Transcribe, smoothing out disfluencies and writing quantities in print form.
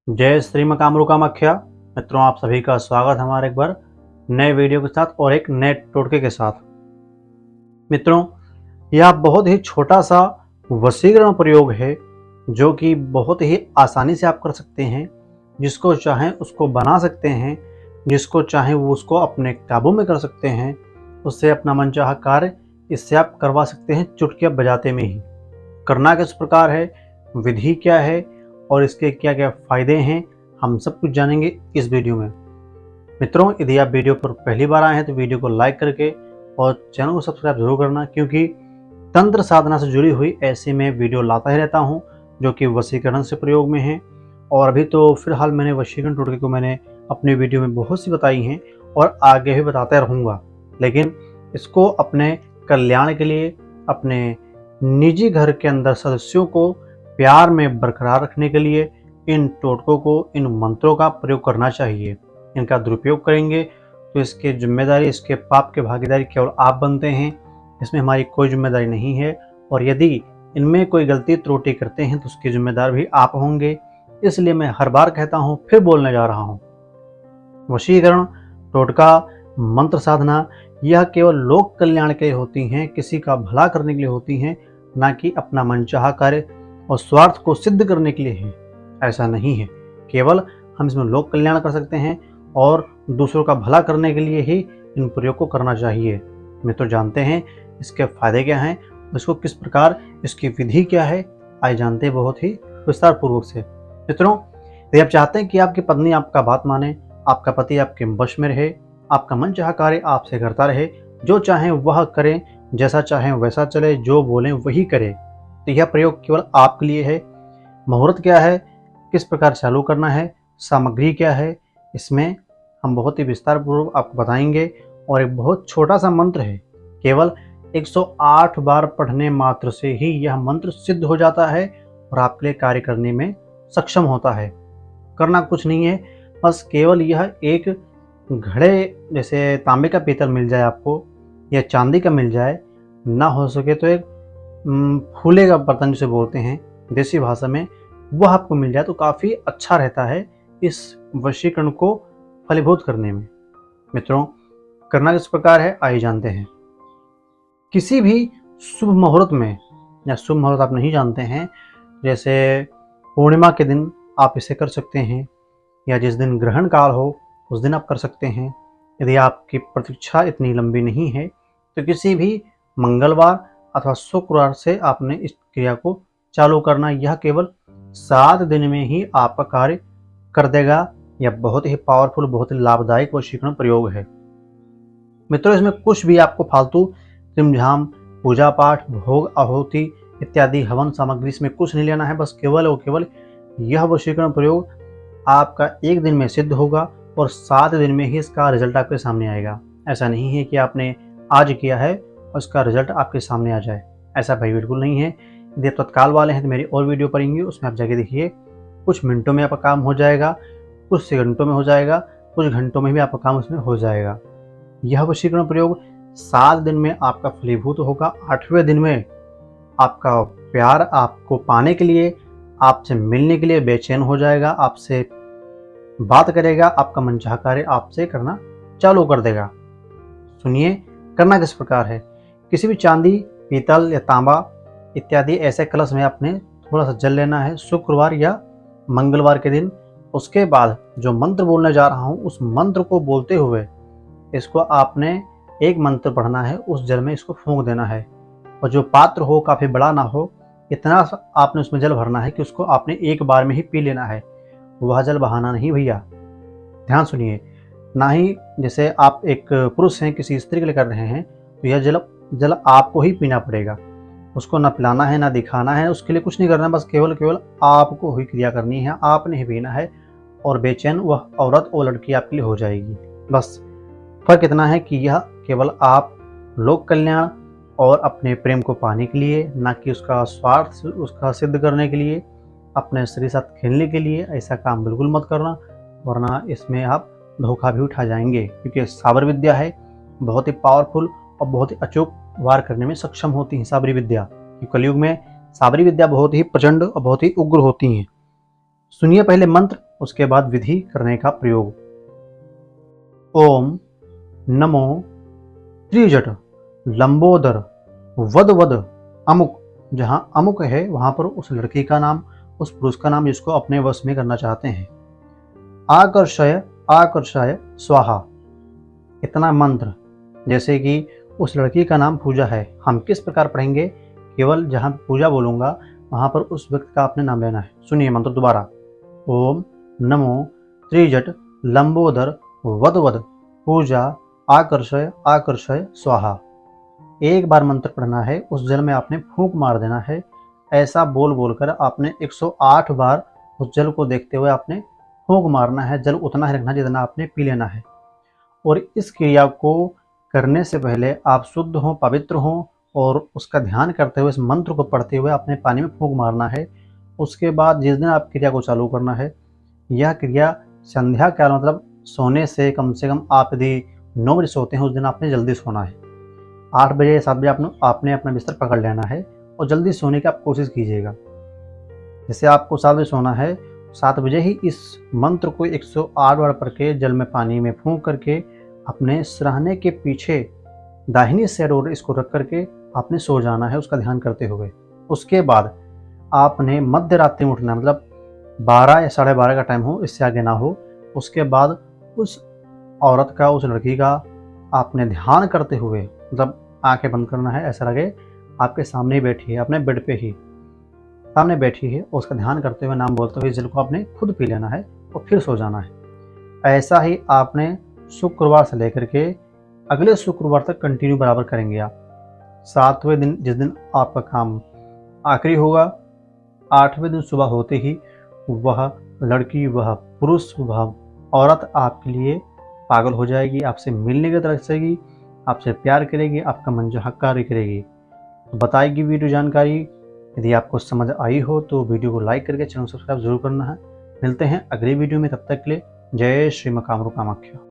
जय श्री मकामरू कामाख्या। मित्रों, आप सभी का स्वागत हमारे एक बार नए वीडियो के साथ और एक नए टोटके के साथ। मित्रों, यह बहुत ही छोटा सा वशीकरण प्रयोग है जो कि बहुत ही आसानी से आप कर सकते हैं। जिसको चाहें उसको बना सकते हैं, जिसको चाहें वो उसको अपने काबू में कर सकते हैं। उससे अपना मनचाहा कार्य इससे आप करवा सकते हैं चुटकियाँ बजाते में ही। करना किस प्रकार है, विधि क्या है और इसके क्या क्या फ़ायदे हैं, हम सब कुछ जानेंगे इस वीडियो में। मित्रों, यदि आप वीडियो पर पहली बार आए हैं तो वीडियो को लाइक करके और चैनल को सब्सक्राइब जरूर करना, क्योंकि तंत्र साधना से जुड़ी हुई ऐसी मैं वीडियो लाता ही रहता हूं जो कि वशीकरण से प्रयोग में है। और अभी तो फिलहाल मैंने वशीकरण टोटके को मैंने अपनी वीडियो में बहुत सी बताई हैं और आगे भी बताता रहूँगा। लेकिन इसको अपने कल्याण के लिए, अपने निजी घर के अंदर सदस्यों को प्यार में बरकरार रखने के लिए इन टोटकों को, इन मंत्रों का प्रयोग करना चाहिए। इनका दुरुपयोग करेंगे तो इसके जिम्मेदारी, इसके पाप के भागीदारी केवल आप बनते हैं। इसमें हमारी कोई जिम्मेदारी नहीं है। और यदि इनमें कोई गलती त्रुटि करते हैं तो उसके जिम्मेदार भी आप होंगे। इसलिए मैं हर बार कहता हूँ, फिर बोलने जा रहा हूँ, वशीकरण, टोटका, मंत्र साधना यह केवल लोक कल्याण के लिए होती हैं, किसी का भला करने के लिए होती हैं, ना कि अपना मनचाहा कार्य और स्वार्थ को सिद्ध करने के लिए है। ऐसा नहीं है। केवल हम इसमें लोक कल्याण कर सकते हैं और दूसरों का भला करने के लिए ही इन प्रयोग को करना चाहिए। मित्र, जानते हैं इसके फायदे क्या हैं, इसको किस प्रकार, इसकी विधि क्या है, आइए जानते हैं बहुत ही विस्तार पूर्वक से। मित्रों, यदि आप चाहते हैं कि आपकी पत्नी आपका बात माने, आपका पति आपके वश में रहे, आपका मनचाहा कार्य आपसे करता रहे, जो चाहें वह करें, जैसा चाहें वैसा चले, जो बोलें वही करे, तो यह प्रयोग केवल आपके लिए है। मुहूर्त क्या है, किस प्रकार चालू करना है, सामग्री क्या है, इसमें हम बहुत ही विस्तार पूर्वक आपको बताएंगे। और एक बहुत छोटा सा मंत्र है, केवल 108 बार पढ़ने मात्र से ही यह मंत्र सिद्ध हो जाता है और आपके लिए कार्य करने में सक्षम होता है। करना कुछ नहीं है, बस केवल यह एक घड़े, जैसे तांबे का पीतल मिल जाए आपको या चांदी का मिल जाए, ना हो सके तो एक फूले का बर्तन जिसे बोलते हैं देसी भाषा में, वह आपको मिल जाए तो काफ़ी अच्छा रहता है इस वशीकरण को फलीभूत करने में। मित्रों, करना किस प्रकार है, आइए जानते हैं। किसी भी शुभ मुहूर्त में, या शुभ मुहूर्त आप नहीं जानते हैं, जैसे पूर्णिमा के दिन आप इसे कर सकते हैं, या जिस दिन ग्रहण काल हो उस दिन आप कर सकते हैं। यदि आपकी प्रतीक्षा इतनी लंबी नहीं है तो किसी भी मंगलवार अथवा शुक्रवार से आपने इस क्रिया को चालू करना। यह केवल 7 दिन में ही आपका कार्य कर देगा। यह बहुत ही पावरफुल, बहुत ही लाभदायक वशीकरण प्रयोग है। मित्रों, इसमें कुछ भी आपको फालतू त्रिमझाम, पूजा पाठ, भोग, आहुति इत्यादि हवन सामग्री इसमें कुछ नहीं लेना है। बस केवल और केवल यह वशीकरण प्रयोग आपका एक दिन में सिद्ध होगा और 7 दिन में ही इसका रिजल्ट आपके सामने आएगा। ऐसा नहीं है कि आपने आज किया है और उसका रिजल्ट आपके सामने आ जाए, ऐसा भाई बिल्कुल नहीं है। यदि आप तत्काल वाले हैं तो मेरी और वीडियो पड़ेंगी, उसमें आप जाके देखिए। कुछ मिनटों में आपका काम हो जाएगा, कुछ सेकंडों में हो जाएगा, कुछ घंटों में भी आपका काम उसमें हो जाएगा। यह वशीकरण प्रयोग 7 दिन में आपका फलीभूत होगा। 8वें दिन में आपका प्यार आपको पाने के लिए, आपसे मिलने के लिए बेचैन हो जाएगा, आपसे बात करेगा, आपका मनचाहा कार्य आपसे करना चालू कर देगा। सुनिए, करना किस प्रकार है। किसी भी चांदी, पीतल या तांबा इत्यादि ऐसे कलश में आपने थोड़ा सा जल लेना है शुक्रवार या मंगलवार के दिन। उसके बाद जो मंत्र बोलने जा रहा हूँ उस मंत्र को बोलते हुए इसको आपने एक मंत्र पढ़ना है, उस जल में इसको फूंक देना है। और जो पात्र हो काफ़ी बड़ा ना हो, इतना आपने उसमें जल भरना है कि उसको आपने एक बार में ही पी लेना है। वह जल बहाना नहीं भैया, ध्यान सुनिए। ना ही जैसे आप एक पुरुष हैं किसी स्त्री के लिए कर रहे हैं तो यह जल आपको ही पीना पड़ेगा। उसको ना पिलाना है, ना दिखाना है, उसके लिए कुछ नहीं करना, बस केवल आपको ही क्रिया करनी है, आपने ही पीना है। और बेचैन वह औरत और लड़की आपके लिए हो जाएगी। बस फर्क इतना है कि यह केवल आप लोक कल्याण और अपने प्रेम को पाने के लिए, ना कि उसका स्वार्थ उसका सिद्ध करने के लिए, अपने शरीर साथ खेलने के लिए ऐसा काम बिल्कुल मत करना, वरना इसमें आप धोखा भी उठा जाएंगे। क्योंकि साबर विद्या है, बहुत ही पावरफुल और बहुत ही अचूक वार करने में सक्षम होती है साबरी विद्या। कलयुग में साबरी विद्या बहुत ही प्रचंड और बहुत ही उग्र होती हैं। सुनिए पहले मंत्र, उसके बाद विधि करने का प्रयोग। ओम नमो त्रिजट लंबोदर वद वद अमुक। जहाँ अमुक है वहाँ पर उस लड़की का नाम, उस पुरुष का नाम जिसको अपने वश में करना चाहते हैं। आकर्षय आकर्षय स्वाहा। इतना मंत्र, जैसे कि उस लड़की का नाम पूजा है, हम किस प्रकार पढ़ेंगे, केवल जहाँ पूजा बोलूँगा वहाँ पर उस व्यक्ति का आपने नाम लेना है। सुनिए मंत्र दोबारा। ओम नमो त्रिजट लंबोदर वद वद पूजा आकर्षय आकर्षय स्वाहा। एक बार मंत्र पढ़ना है, उस जल में आपने फूंक मार देना है। ऐसा बोल बोलकर आपने 108 बार उस जल को देखते हुए आपने फूंक मारना है। जल उतना ही रखना जितना आपने पी लेना है। और इस क्रिया को करने से पहले आप शुद्ध हों, पवित्र हों और उसका ध्यान करते हुए इस मंत्र को पढ़ते हुए अपने पानी में फूंक मारना है। उसके बाद जिस दिन आप क्रिया को चालू करना है, यह क्रिया संध्या काल मतलब सोने से कम आप यदि 9 बजे सोते हैं, उस दिन आपने जल्दी सोना है। 8 बजे या 7 बजे आपने अपना बिस्तर पकड़ लेना है और जल्दी सोने की आप कोशिश कीजिएगा। जैसे आपको 7 बजे सोना है, 7 बजे ही इस मंत्र को 108 बार पढ़ के जल में पानी में फूंक करके अपने सिरहाने के पीछे दाहिनी साइड और इसको रख करके आपने सो जाना है उसका ध्यान करते हुए। उसके बाद आपने मध्य रात्रि में उठना, मतलब 12 या 12:30 का टाइम हो, इससे आगे ना हो। उसके बाद उस औरत का, उस लड़की का आपने ध्यान करते हुए, मतलब आंखें बंद करना है, ऐसा लगे आपके सामने ही बैठी है, अपने बेड पे ही सामने बैठी है, और उसका ध्यान करते हुए नाम बोलते हुए जल को आपने खुद पी लेना है और फिर सो जाना है। ऐसा ही आपने शुक्रवार से लेकर के अगले शुक्रवार तक कंटिन्यू बराबर करेंगे आप। 7वें दिन जिस दिन आपका काम आखिरी होगा, 8वें दिन सुबह होते ही वह लड़की, वह पुरुष, वह औरत आपके लिए पागल हो जाएगी, आपसे मिलने की तरसेगी, आपसे प्यार करेगी, आपका मनचाहा कार्य करेगी। तो बताएगी वीडियो जानकारी। यदि आपको समझ आई हो तो वीडियो को लाइक करके चैनल सब्सक्राइब जरूर करना है। मिलते हैं अगली वीडियो में, तब तक के लिए जय श्री कामरू कामाख्या।